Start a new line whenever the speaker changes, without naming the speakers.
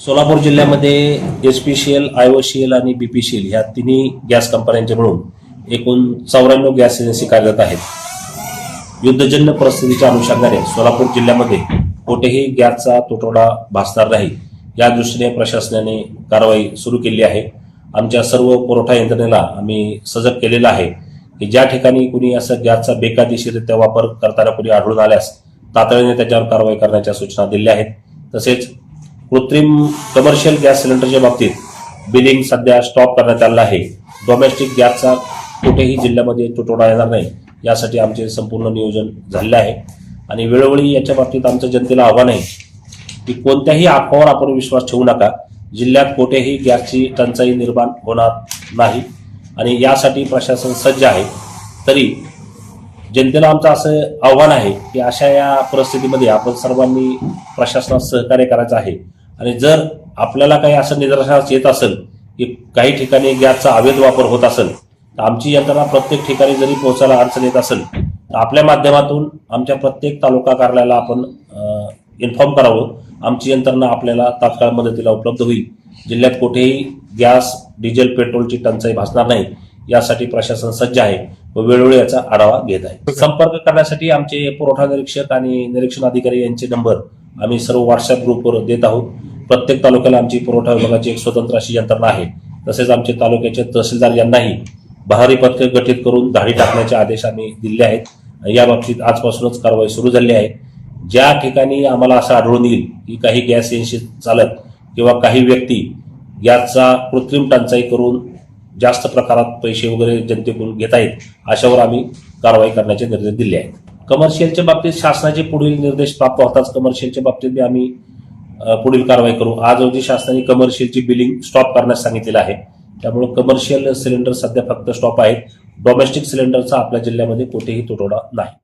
सोलापूर जिल्ह्यामध्ये HPCL, IOCL आणि BPCL ह्या तिन्ही गॅस कंपन्यांचे मिळून एकूण 94 गॅस एजन्सी कार्यरत आहेत। युद्धजन्य परिस्थितीच्या अनुषंगाने सोलापूर जिल्ह्यामध्ये कुठेही गॅसचा तुटवडा भासणार नाही या दृष्टीने प्रशासनाने कारवाई सुरू केली आहे। आमच्या सर्व पुरवठा यंत्रणेला आम्ही सजग केलेला आहे की ज्या ठिकाणी कुणी असं गॅसचा बेकायदेशीररित्या वापर करताना कुणी आढळून आल्यास तातडीने त्याच्यावर कारवाई करण्याच्या सूचना दिल्या आहेत। तसेच कृत्रिम कमर्शियल गॅस सिलेंडरच्या बाबतीत बिलिंग सध्या स्टॉप करण्यात आलं आहे। डोमेस्टिक गॅसचा कुठेही जिल्ह्यामध्ये तुटवडा येणार नाही यासाठी आमचे संपूर्ण नियोजन झालेले आहे आणि वेळोवेळी याच्या बाबतीत आमचं जनतेला आव्हान आहे की कोणत्याही अफवावर आपण विश्वास ठेवू नका। जिल्ह्यात कुठेही गॅसची टंचाई निर्माण होणार नाही आणि यासाठी प्रशासन सज्ज आहे। तरी जनतेला आमचं असं आव्हान आहे की अशा या परिस्थितीमध्ये आपण सर्वांनी प्रशासनास सहकार्य करायचं आहे आणि जर आपल्याला काही असं निदर्शनास येत असेल की काही ठिकाणी गॅसचा अवैध वापर होत असेल तर आमची यंत्रणा प्रत्येक ठिकाणी जरी पोहोचायला अडचण येत असेल तर आपल्या माध्यमातून आमच्या प्रत्येक तालुका कार्यालयाला आपण इन्फॉर्म करावं। आमची यंत्रणा आपल्याला तात्काळ मदतीला उपलब्ध होईल। जिल्ह्यात कुठेही गॅस, डिझेल, पेट्रोलची टंचाई भासणार नाही यासाठी प्रशासन सज्ज आहे व वेळोवेळी याचा आढावा घेत आहे। संपर्क करण्यासाठी आमचे पुरवठा निरीक्षक आणि निरीक्षण अधिकारी यांचे नंबर आम्ही सर्व व्हॉट्सअप ग्रुपवर देत आहोत। प्रत्येक तालुक्याला आमची पुरवठा विभागाची एक स्वतंत्र अशी यंत्रणा आहे। तसेच आमचे तालुक्याचे तहसीलदार यांनाही बहारी पथके गठीत करून धाडी टाकण्याचे आदेश आम्ही दिले आहेत। या बाबतीत आजपासूनच कारवाई सुरू झाली आहे। ज्या ठिकाणी आम्हाला असं आढळून येईल की काही गॅस एजन्सी चालक किंवा काही व्यक्ती गॅसचा कृत्रिम टंचाई करून जास्त प्रकारात पैसे वगैरे जनतेकडून घेत आहेत अशावर आम्ही कारवाई करण्याचे निर्देश दिले आहेत। कमर्शियलच्या बाबतीत शासनाचे पुढील निर्देश प्राप्त होताच कमर्शियलच्या बाबतीत आम्ही पुढील कारवाई करू। आज रोजी शासनाने कमर्शियलची बिलिंग स्टॉप करण्यास सांगितलेलं आहे। त्यामुळे कमर्शियल सिलेंडर सध्या फक्त स्टॉप आहेत। डोमेस्टिक सिलेंडरचा आपल्या जिल्ह्यामध्ये कुठेही तुटवडा नाही।